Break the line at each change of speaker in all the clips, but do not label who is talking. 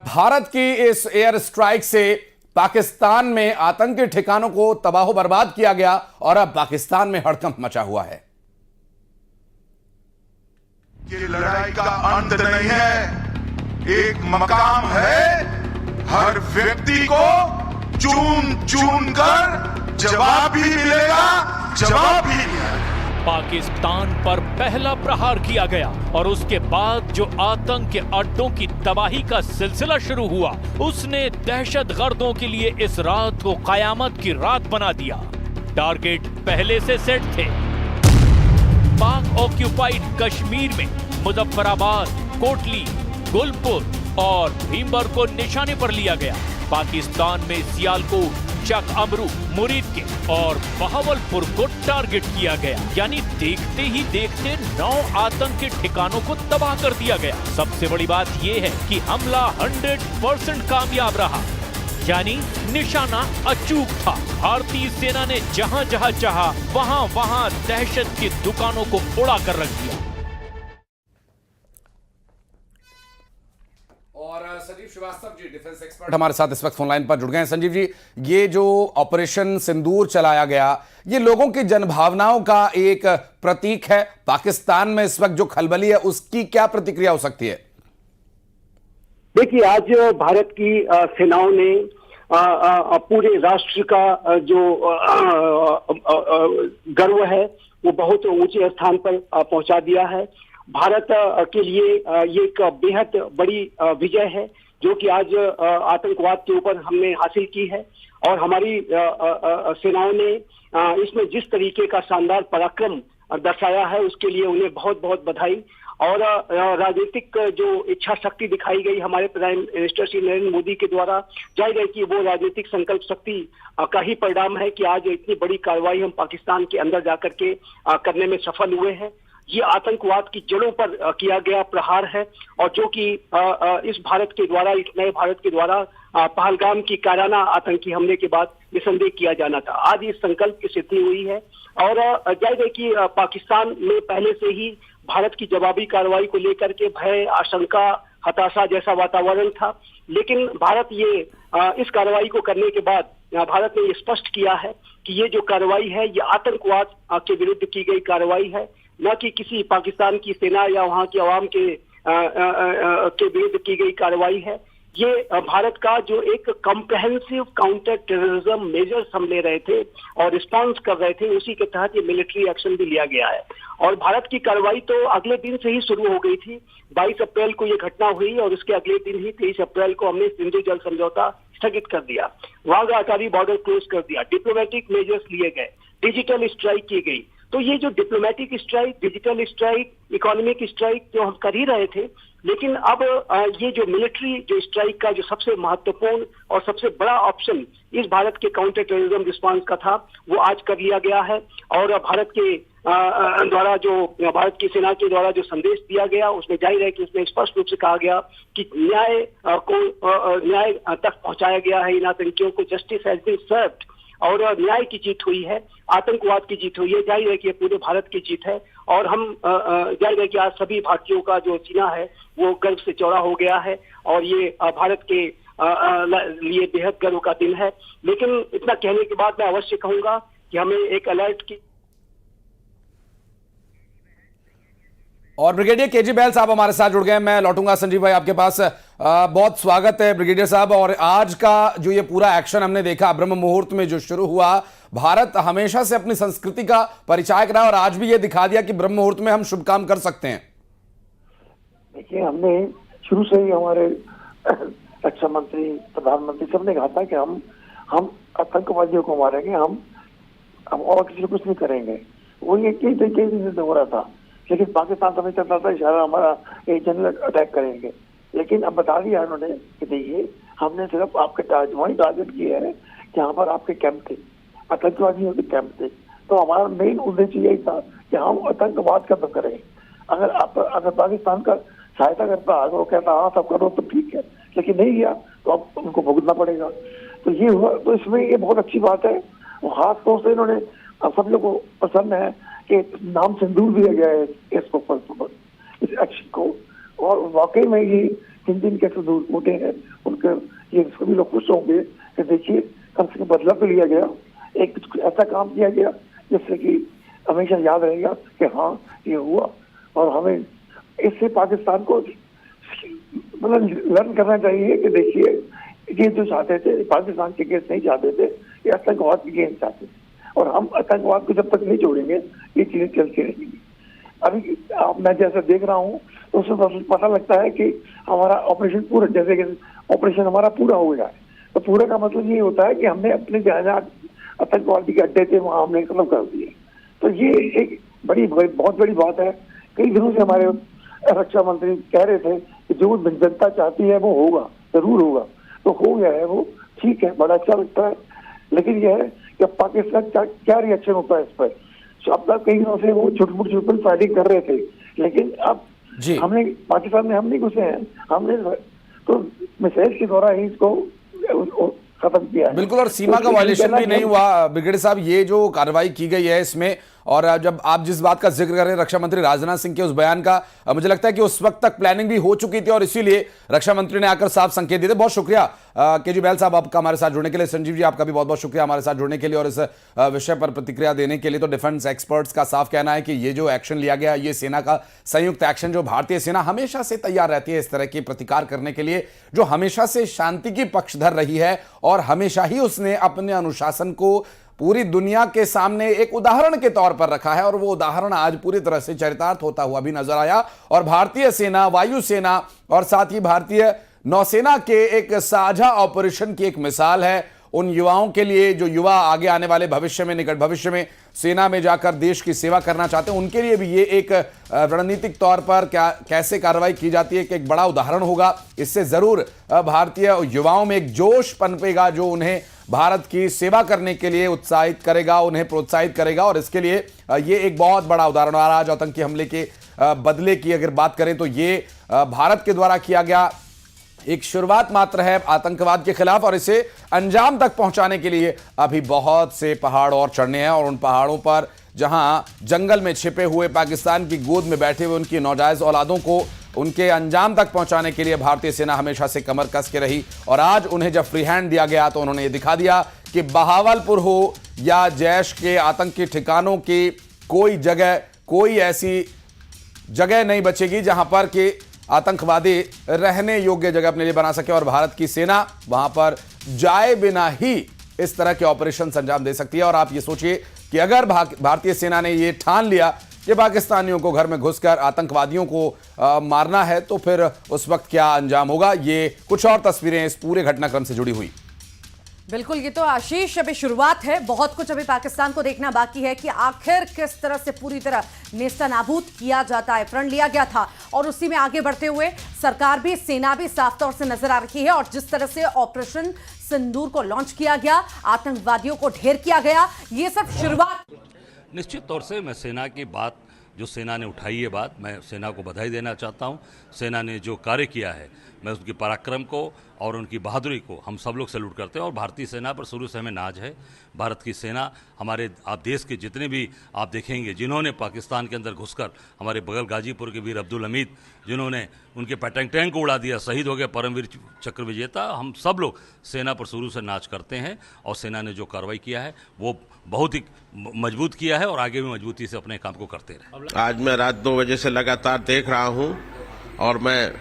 भारत की इस air strike से पाकिस्तान में आतंकी ठिकानों को तबाह बर्बाद किया गया और अब पाकिस्तान में हड़कंप मचा हुआ है।
ये लड़ाई का अंत नहीं है, एक मकाम है। हर व्यक्ति को चुन चुन कर जवाब भी मिलेगा, जवाब भी मिलेगा।
पाकिस्तान पर पहला प्रहार किया गया और उसके बाद जो आतंक के अड्डों की तबाही का सिलसिला शुरू हुआ, उसने दहशतगर्दों के लिए इस रात को कयामत की रात बना दिया। टारगेट पहले से सेट थे। पाक ऑक्यूपाइड कश्मीर में मुजफ्फराबाद, कोटली, गुलपुर और भीमबर को निशाने पर लिया गया। पाकिस्तान में सियालकोट, चक अमरू, मुरीद के और बहावलपुर को टारगेट किया गया। यानी देखते ही देखते 9 आतंक के ठिकानों को तबाह कर दिया गया। सबसे बड़ी बात यह है कि हमला 100% कामयाब रहा, यानी निशाना अचूक था। भारतीय सेना ने जहां जहां चाहा वहां वहां दहशत की दुकानों को उड़ा कर रख दिया।
और संजीव श्रीवास्तव जी, डिफेंस एक्सपर्ट, हमारे साथ इस वक्त फोन लाइन पर जुड़ गए हैं। संजीव जी, ये जो ऑपरेशन सिंदूर चलाया गया, ये लोगों की जनभावनाओं का एक प्रतीक है। पाकिस्तान में इस वक्त जो खलबली है, उसकी क्या प्रतिक्रिया हो सकती है?
देखिए, आज भारत की सेनाओं ने पूरे राष्ट्र का जो गर्व है वो बहुत ऊंचे स्थान पर पहुंचा दिया है। भारत के लिए ये एक बेहद बड़ी विजय है जो कि आज आतंकवाद के ऊपर हमने हासिल की है। और हमारी सेनाओं ने इसमें जिस तरीके का शानदार पराक्रम दर्शाया है, उसके लिए उन्हें बहुत बहुत बधाई। और राजनीतिक जो इच्छा शक्ति दिखाई गई हमारे प्राइम मिनिस्टर श्री नरेंद्र मोदी के द्वारा, जाहिर है कि वो राजनीतिक संकल्प शक्ति का ही परिणाम है कि आज इतनी बड़ी कार्रवाई हम पाकिस्तान के अंदर जाकर के करने में सफल हुए हैं। ये आतंकवाद की जड़ों पर किया गया प्रहार है और जो कि इस भारत के द्वारा, इस नए भारत के द्वारा पहलगाम की कायराना आतंकी हमले के बाद निसंदेह किया जाना था। आज इस संकल्प की सिद्धि हुई है और जाहिर है कि पाकिस्तान में पहले से ही भारत की जवाबी कार्रवाई को लेकर के भय, आशंका, हताशा जैसा वातावरण था। लेकिन भारत ये इस कार्रवाई को करने के बाद भारत ने ये स्पष्ट किया है कि ये जो कार्रवाई है ये आतंकवाद के विरुद्ध की गई कार्रवाई है, न कि किसी पाकिस्तान की सेना या वहां की आवाम के विरुद्ध की गई कार्रवाई है। ये भारत का जो एक कॉम्प्रिहेंसिव काउंटर टेररिज्म मेजर्स हम ले रहे थे और रिस्पांस कर रहे थे, उसी के तहत ये मिलिट्री एक्शन भी लिया गया है। और भारत की कार्रवाई तो अगले दिन से ही शुरू हो गई थी। 22 अप्रैल को ये घटना हुई और उसके अगले दिन ही 23 अप्रैल को हमने सिंधु जल समझौता स्थगित कर दिया, वाघा अटारी बॉर्डर क्लोज कर दिया, डिप्लोमेटिक मेजर्स लिए गए, डिजिटल स्ट्राइक की गई। तो ये जो diplomatic strike, digital strike, economic strike जो हम कर ही रहे थे, लेकिन अब ये जो मिलिट्री जो स्ट्राइक का जो सबसे महत्वपूर्ण और सबसे बड़ा ऑप्शन इस भारत के काउंटर टेररिज्म रिस्पांस का था, वो आज कर लिया गया है। और भारत के द्वारा जो भारत की सेना के द्वारा जो संदेश दिया गया, उसमें जाहिर है कि उसमें स्पष्ट रूप से कहा गया कि न्याय तक पहुंचाया गया है इन आतंकियों को। जस्टिस हैज बीन सर्व्ड और न्याय की जीत हुई है, आतंकवाद की जीत हुई है। जाहिर है कि ये पूरे भारत की जीत है और हम जाहिर है कि आज सभी भारतीयों का जो सीना है वो गर्व से चौड़ा हो गया है और ये भारत के लिए बेहद गर्व का दिन है। लेकिन इतना कहने के बाद मैं अवश्य कहूंगा कि हमें एक अलर्ट की।
और ब्रिगेडियर केजी बैल साहब हमारे साथ जुड़ गए हैं। मैं लौटूंगा संजीव भाई आपके पास। बहुत स्वागत है ब्रिगेडियर साहब। और आज का जो ये पूरा एक्शन हमने देखा ब्रह्म मुहूर्त में जो शुरू हुआ, भारत हमेशा से अपनी संस्कृति का परिचायक रहा और आज भी ये दिखा दिया कि ब्रह्म मुहूर्त में हम शुभ काम कर सकते हैं।
देखिए, हमने शुरू से ही हमारे रक्षा मंत्री, प्रधानमंत्री सबने कहा था कि हम आतंकवादियों को मारेंगे, हम और किसी को कुछ नहीं करेंगे। वो ये कई दिन से हो रहा था, लेकिन पाकिस्तान समय चलता था इशारा हमारा एक जनरल अटैक करेंगे। लेकिन अब बता दिया उन्होंने कि देखिए, हमने सिर्फ आपके टारगेट किए है कि यहाँ पर आपके कैंप थे, आतंकवादियों के कैंप थे। तो हमारा मेन उद्देश्य यही था कि हम आतंकवाद खत्म करें। अगर पाकिस्तान का सहायता करता, अगर वो कहता हाँ सब करो तो ठीक है, लेकिन नहीं किया तो अब उनको भुगतना पड़ेगा। तो ये हुआ। तो इसमें ये बहुत अच्छी बात है। खास तौर से इन्होंने सब लोगों को पसंद है कि नाम सिंदूर दिया गया है इसको, इस एक्शन को। और वाकई में ये दिन कैसे दूर उठे हैं उनके, ये सभी लोग खुश होंगे कि देखिए कम से कम बदला तो लिया गया, एक कुछ ऐसा काम किया गया जिससे कि हमेशा याद रहेगा कि हाँ ये हुआ। और हमें इससे पाकिस्तान को मतलब लर्न करना चाहिए कि देखिए ये जो चाहते थे पाकिस्तान के गेंस्ट नहीं चाहते थे, ये आतंकवाद के गेंस्ट चाहते थे, और हम आतंकवाद को जब तक नहीं छोड़ेंगे ये चीजें चलती रहेंगी। अभी मैं जैसे देख रहा हूँ तो उससे पता लगता है कि हमारा ऑपरेशन पूरा, जैसे कि ऑपरेशन हमारा पूरा हो गया है, तो पूरा का मतलब ये होता है कि हमने अपने जहाँ आतंकवादी के अड्डे थे वहां हमने खत्म कर दिए। तो ये एक बहुत बड़ी बात है। कई दिनों से हमारे रक्षा मंत्री कह रहे थे कि जो जनता चाहती है वो होगा, जरूर होगा, तो हो गया है वो, ठीक है, बड़ा अच्छा लगता है। लेकिन यह है कि पाकिस्तान का क्या रिएक्शन होता है इस पर। अब तक कई दिनों से वो छोटी फाइटिंग कर रहे थे, लेकिन अब हमने पाकिस्तान में हम नहीं घुसे हैं, हमने तो मिसाइल के द्वारा ही इसको खत्म किया है।
बिल्कुल, और सीमा का वायलेशन भी नहीं हुआ। ब्रिगेडियर साहब, ये जो कार्रवाई की गई है इसमें, और जब आप जिस बात का जिक्र कर रहे हैं रक्षा मंत्री राजनाथ सिंह के उस बयान का, मुझे लगता है कि उस वक्त तक प्लानिंग भी हो चुकी थी और इसीलिए रक्षा मंत्री ने आकर साफ संकेत दिए थे। बहुत शुक्रिया केजी बैल साहब आपका हमारे साथ जुड़ने के लिए। संजीव जी आपका भी बहुत बहुत शुक्रिया हमारे साथ जुड़ने के लिए और इस विषय पर प्रतिक्रिया देने के लिए। तो डिफेंस एक्सपर्ट्स का साफ कहना है कि ये जो एक्शन लिया गया, ये सेना का संयुक्त एक्शन, जो भारतीय सेना हमेशा से तैयार रहती है इस तरह के प्रतिकार करने के लिए, जो हमेशा से शांति की पक्षधर रही है और हमेशा ही उसने अपने अनुशासन को पूरी दुनिया के सामने एक उदाहरण के तौर पर रखा है, और वो उदाहरण आज पूरी तरह से चरितार्थ होता हुआ भी नजर आया। और भारतीय सेना, वायुसेना और साथ ही भारतीय नौसेना के एक साझा ऑपरेशन की एक मिसाल है उन युवाओं के लिए, जो युवा आगे आने वाले भविष्य में, निकट भविष्य में सेना में जाकर देश की सेवा करना चाहते हैं, उनके लिए भी ये एक रणनीतिक तौर पर कैसे कार्रवाई की जाती है कि एक बड़ा उदाहरण होगा। इससे जरूर भारतीय युवाओं में एक जोश पनपेगा जो उन्हें भारत की सेवा करने के लिए उत्साहित करेगा, उन्हें प्रोत्साहित करेगा, और इसके लिए ये एक बहुत बड़ा उदाहरण। और आज आतंकी हमले के बदले की अगर बात करें तो ये भारत के द्वारा किया गया एक शुरुआत मात्र है आतंकवाद के खिलाफ, और इसे अंजाम तक पहुंचाने के लिए अभी बहुत से पहाड़ और चढ़ने हैं। और उन पहाड़ों पर जहां जंगल में छिपे हुए पाकिस्तान की गोद में बैठे हुए उनकी नौजायज औलादों को उनके अंजाम तक पहुंचाने के लिए भारतीय सेना हमेशा से कमर कस के रही। और आज उन्हें जब फ्री हैंड दिया गया तो उन्होंने ये दिखा दिया कि बहावलपुर हो या जैश के आतंकी ठिकानों की कोई जगह, कोई ऐसी जगह नहीं बचेगी जहां पर कि आतंकवादी रहने योग्य जगह अपने लिए बना सके, और भारत की सेना वहां पर जाए बिना ही इस तरह के ऑपरेशन अंजाम दे सकती है। और आप ये सोचिए कि अगर भारतीय सेना ने ये ठान लिया कि पाकिस्तानियों को घर में घुसकर आतंकवादियों को मारना है, तो फिर उस वक्त क्या अंजाम होगा। ये कुछ और तस्वीरें इस पूरे घटनाक्रम से जुड़ी हुई।
बिल्कुल, ये तो आशीष अभी शुरुआत है, बहुत कुछ अभी पाकिस्तान को देखना बाकी है कि आखिर किस तरह से पूरी तरह नेस्तनाबूद किया जाता है। प्रण लिया गया था और उसी में आगे बढ़ते हुए सरकार भी, सेना भी साफ तौर से नजर आ रही है। और जिस तरह से ऑपरेशन सिंदूर को लॉन्च किया गया, आतंकवादियों को ढेर किया गया, ये सब शुरुआत।
निश्चित तौर से मैं सेना की बात, जो सेना ने उठाई है बात, मैं सेना को बधाई देना चाहता हूं। सेना ने जो कार्य किया है, मैं उसकी पराक्रम को और उनकी बहादुरी को हम सब लोग सैल्यूट करते हैं। और भारतीय सेना पर शुरू से हमें नाज है। भारत की सेना, हमारे आप देश के जितने भी आप देखेंगे जिन्होंने पाकिस्तान के अंदर घुसकर, हमारे बगल गाजीपुर के वीर अब्दुल हमीद जिन्होंने उनके पैटंग टैंक को उड़ा दिया, शहीद हो गए, परमवीर चक्र विजेता, हम सब लोग सेना पर शुरू से नाज करते हैं। और सेना ने जो कार्रवाई किया है वो बहुत ही मजबूत किया है और आगे भी मजबूती से अपने काम को करते रहे।
आज मैं रात 2 बजे से लगातार देख रहा हूं और मैं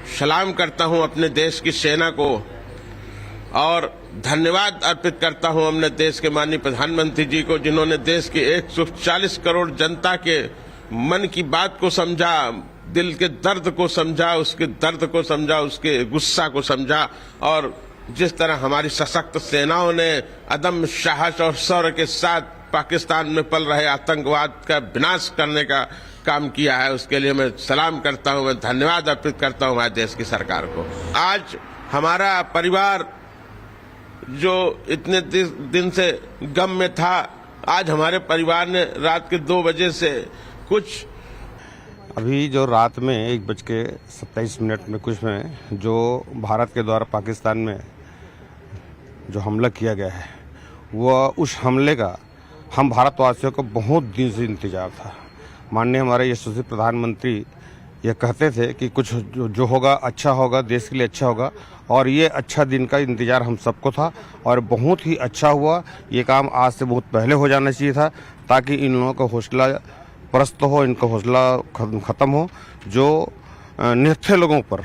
सलाम करता हूं अपने देश की सेना को और धन्यवाद अर्पित करता हूं अपने देश के माननीय प्रधानमंत्री जी को, जिन्होंने देश की 140 करोड़ जनता के मन की बात को समझा, दिल के दर्द को समझा, उसके दर्द को समझा, उसके गुस्सा को समझा। और जिस तरह हमारी सशक्त सेनाओं ने अदम्य साहस और शौर्य के साथ पाकिस्तान में पल रहे आतंकवाद का विनाश करने का काम किया है, उसके लिए मैं सलाम करता हूं, मैं धन्यवाद अर्पित करता हूं हमारे देश की सरकार को। आज हमारा परिवार जो इतने दिन से गम में था, आज हमारे परिवार ने रात के 2 बजे से कुछ,
अभी जो रात में 1:27 में कुछ में जो भारत के द्वारा पाकिस्तान में जो हमला किया गया है, वह उस हमले का हम भारतवासियों को बहुत दिन से इंतजार था। माननीय हमारे यशस्वी प्रधानमंत्री ये कहते थे कि कुछ जो होगा अच्छा होगा, देश के लिए अच्छा होगा, और ये अच्छा दिन का इंतज़ार हम सबको था और बहुत ही अच्छा हुआ। ये काम आज से बहुत पहले हो जाना चाहिए था ताकि इन लोगों का हौसला परस्त हो, इनका हौसला ख़त्म हो। जो निहत्थे लोगों पर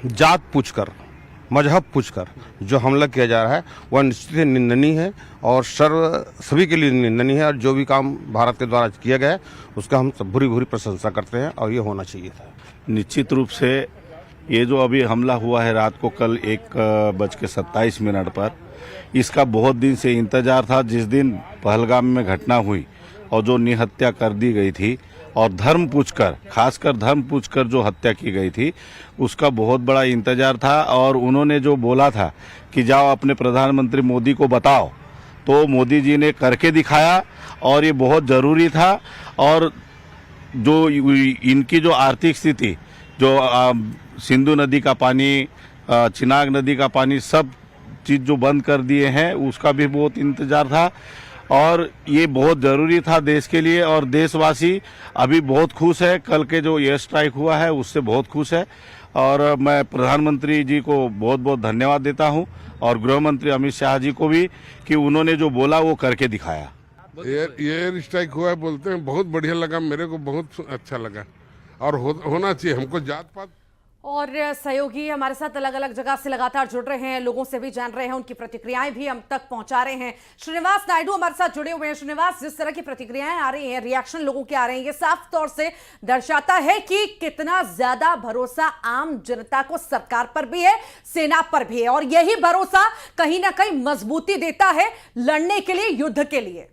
जात पूछकर, मजहब पूछकर जो हमला किया जा रहा है वह निश्चित ही निंदनीय है और सभी के लिए निंदनीय है। और जो भी काम भारत के द्वारा किया गया है उसका हम सब भूरी भूरी प्रशंसा करते हैं और ये होना चाहिए था।
निश्चित रूप से ये जो अभी हमला हुआ है रात को कल 1:27 पर, इसका बहुत दिन से इंतजार था। जिस दिन पहलगाम में घटना हुई और जो निहत्या कर दी गई थी और धर्म पूछकर, खासकर धर्म पूछकर जो हत्या की गई थी, उसका बहुत बड़ा इंतजार था। और उन्होंने जो बोला था कि जाओ अपने प्रधानमंत्री मोदी को बताओ, तो मोदी जी ने करके दिखाया और ये बहुत ज़रूरी था। और जो इनकी जो आर्थिक स्थिति, जो सिंधु नदी का पानी, चिनाब नदी का पानी, सब चीज़ जो बंद कर दिए हैं, उसका भी बहुत इंतजार था और ये बहुत ज़रूरी था देश के लिए। और देशवासी अभी बहुत खुश है, कल के जो एयर स्ट्राइक हुआ है उससे बहुत खुश है। और मैं प्रधानमंत्री जी को बहुत बहुत धन्यवाद देता हूं और गृह मंत्री अमित शाह जी को भी कि उन्होंने जो बोला वो करके दिखाया।
एयर स्ट्राइक हुआ है बोलते हैं, बहुत बढ़िया लगा, मेरे को बहुत अच्छा लगा और होना चाहिए। हमको जात पात
और सहयोगी हमारे साथ अलग अलग जगह से लगातार जुड़ रहे हैं, लोगों से भी जान रहे हैं, उनकी प्रतिक्रियाएं भी हम तक पहुंचा रहे हैं। श्रीनिवास नायडू हमारे साथ जुड़े हुए हैं। श्रीनिवास, जिस तरह की प्रतिक्रियाएं आ रही हैं, रिएक्शन लोगों के आ रहे हैं, ये साफ तौर से दर्शाता है कि कितना ज्यादा भरोसा आम जनता को सरकार पर भी है, सेना पर भी है, और यही भरोसा कहीं ना कहीं मजबूती देता है लड़ने के लिए, युद्ध के लिए।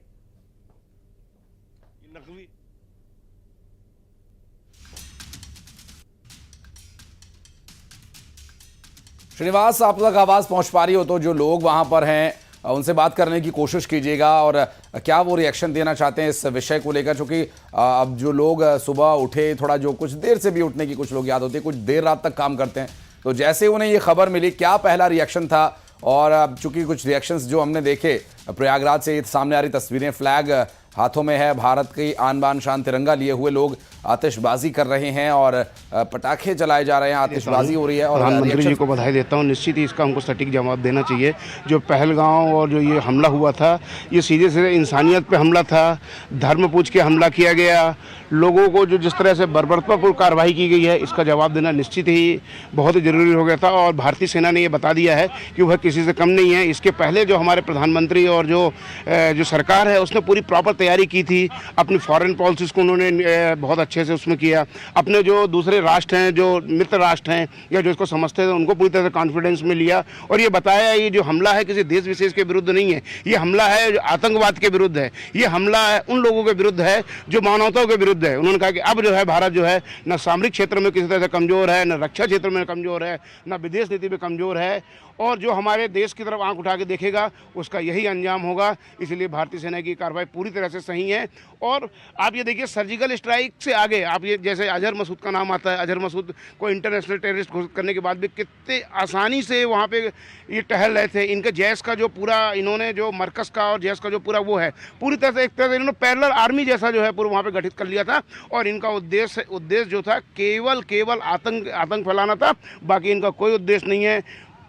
श्रीनिवास, आप तक आवाज पहुंच पा रही हो तो जो लोग वहां पर हैं उनसे बात करने की कोशिश कीजिएगा और क्या वो रिएक्शन देना चाहते हैं इस विषय को लेकर, क्योंकि अब जो लोग सुबह उठे, थोड़ा जो कुछ देर से भी उठने की कुछ लोग याद होती है, कुछ देर रात तक काम करते हैं, तो जैसे उन्हें ये खबर मिली, क्या पहला रिएक्शन था? और अब चूंकि कुछ रिएक्शंस जो हमने देखे प्रयागराज से, सामने आ रही तस्वीरें, फ्लैग हाथों में है, भारत की आन बान शान तिरंगा लिए हुए लोग आतिशबाजी कर रहे हैं और पटाखे चलाए जा रहे हैं, आतिशबाजी हो रही है। और
प्रधानमंत्री जी को बधाई देता हूं। निश्चित ही इसका हमको सटीक जवाब देना चाहिए। जो पहलगांव और जो ये हमला हुआ था, ये सीधे सीधे इंसानियत पे हमला था, धर्म पूछ के हमला किया गया, लोगों को जो जिस तरह से बर्बरतापूर्ण कार्रवाई की गई है, इसका जवाब देना निश्चित ही बहुत ही जरूरी हो गया था। और भारतीय सेना ने ये बता दिया है कि वह किसी से कम नहीं है। इसके पहले जो हमारे प्रधानमंत्री और जो सरकार है उसने पूरी प्रॉपर तैयारी की थी। अपनी फॉरेन पॉलिसीज़ को उन्होंने बहुत अच्छे से उसमें किया। अपने जो दूसरे राष्ट्र हैं, जो मित्र राष्ट्र हैं या जो इसको समझते हैं, उनको पूरी तरह से कॉन्फिडेंस में लिया और ये बताया ये जो हमला है किसी देश विशेष के विरुद्ध नहीं है, ये हमला है आतंकवाद के विरुद्ध है, ये हमला है उन लोगों के विरुद्ध है जो मानवताओं के विरुद्ध है। उन्होंने कहा कि अब जो है भारत जो है न सामरिक क्षेत्र में किसी तरह से कमज़ोर है, न रक्षा क्षेत्र में कमज़ोर है, न विदेश नीति में कमज़ोर है, और जो हमारे देश की तरफ आंख उठा के देखेगा उसका यही अंजाम होगा। इसलिए भारतीय सेना की कार्रवाई पूरी तरह से सही है। और आप ये देखिए, सर्जिकल स्ट्राइक से आगे आप ये जैसे अजहर मसूद का नाम आता है, अजहर मसूद को इंटरनेशनल टेररिस्ट घोषित करने के बाद भी कितने आसानी से वहाँ पे ये टहल रहे थे। इनके जैश का जो पूरा इन्होंने जो मरकज़ का और जैश का जो पूरा वो है, पूरी तरह से एक तरह से इन्होंने पैरेलल आर्मी जैसा जो है पूरा वहाँ पे गठित कर लिया था। और इनका उद्देश्य जो था केवल आतंक फैलाना था, बाकी इनका कोई उद्देश्य नहीं है।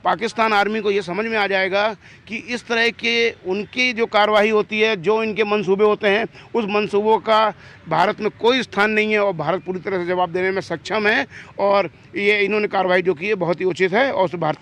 पाकिस्तान आर्मी को ये समझ में आ जाएगा कि इस तरह के उनकी जो कार्रवाई होती है, जो इनके मंसूबे होते हैं, उस मंसूबों का भारत में कोई स्थान नहीं है और भारत पूरी तरह से जवाब देने में सक्षम है। और ये इन्होंने कार्रवाई जो की है बहुत ही उचित है और भारतीय